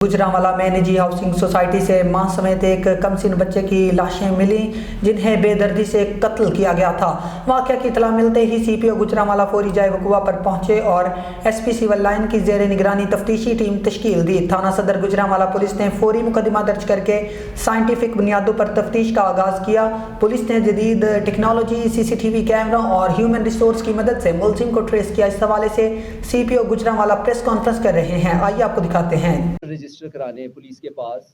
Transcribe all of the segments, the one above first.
गुजरांवाला में निजी housing society से मां समेत एक कमसिन बच्चे की लाशें मिली जिन्हें बेदर्दी से कत्ल किया गया था। वाकया की इतला मिलते ही सीपीओ गुजरांवाला फौरी जाए वकुआ पर पहुंचे और एसपी सिविल लाइन की जेर निगरानी तफ्तीशी टीम तश्कील दी। थाना सदर गुजरांवाला पुलिस ने फौरी मुकदमा दर्ज करके साइंटिफिक बुनियादों पर तफ्तीश का आगाज किया। पुलिस ने जदीद टेक्नोलॉजी, सीसीटीवी कैमरा और ह्यूमन रिसोर्स की मदद से मुलजिम को ट्रेस किया। इस हवाले से सीपीओ गुजरांवाला प्रेस कॉन्फ्रेंस कर रहे हैं। आइए आपको दिखाते हैं। रजिस्टर कराने पुलिस के पास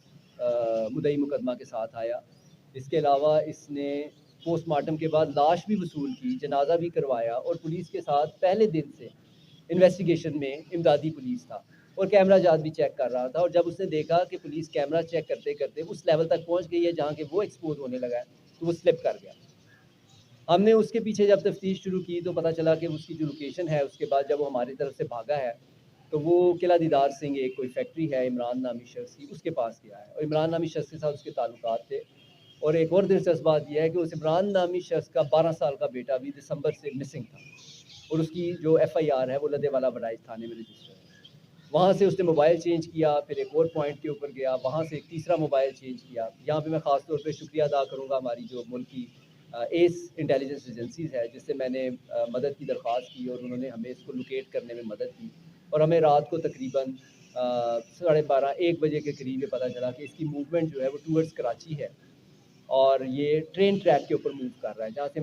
मुद्दई मुकदमा के साथ आया। इसके अलावा इसने पोस्टमार्टम के बाद लाश भी वसूल की, जनाजा भी करवाया और पुलिस के साथ पहले दिन से इन्वेस्टिगेशन में इमदादी पुलिस था और कैमरा जात भी चेक कर रहा था। और जब उसने देखा कि पुलिस कैमरा चेक करते करते उस लेवल तक पहुंच गई है जहां के वो एक्सपोज होने लगा है, तो वो स्लिप कर गया। हमने उसके पीछे जब तफ्तीश शुरू की तो पता चला कि उसकी जो लोकेशन है, उसके बाद जब वो हमारी तरफ से भागा है तो वो किला दीदार सिंह, एक कोई फैक्ट्री है इमरान नामी शख्स की, उसके पास गया है। और इमरान नामी शख्स के साथ उसके ताल्लुकात थे। और एक और दिलचस्प बात यह है कि उस इमरान नामी शख्स का 12 साल का बेटा भी दिसंबर से मिसिंग था और उसकी जो FIR है वो लदेवाला बडाइच थाने में रजिस्टर है। वहाँ से उसने मोबाइल चेंज किया, फिर एक और पॉइंट के ऊपर गया, वहाँ से एक तीसरा मोबाइल चेंज किया। यहाँ पे मैं ख़ास तौर पे शुक्रिया अदा करूँगा हमारी जो मुल्क की एस इंटेलिजेंस एजेंसीज़ है, जिससे मैंने मदद की दरख्वास्त की और उन्होंने हमें इसको लोकेट करने में मदद की। और हमें रात को तकरीबन 12:30-1 बजे के करीब ये पता चला कि इसकी मूवमेंट जो है वो टूवर्ड्स कराची है और ये ट्रेन ट्रैक के ऊपर मूव कर रहा है, जहाँ से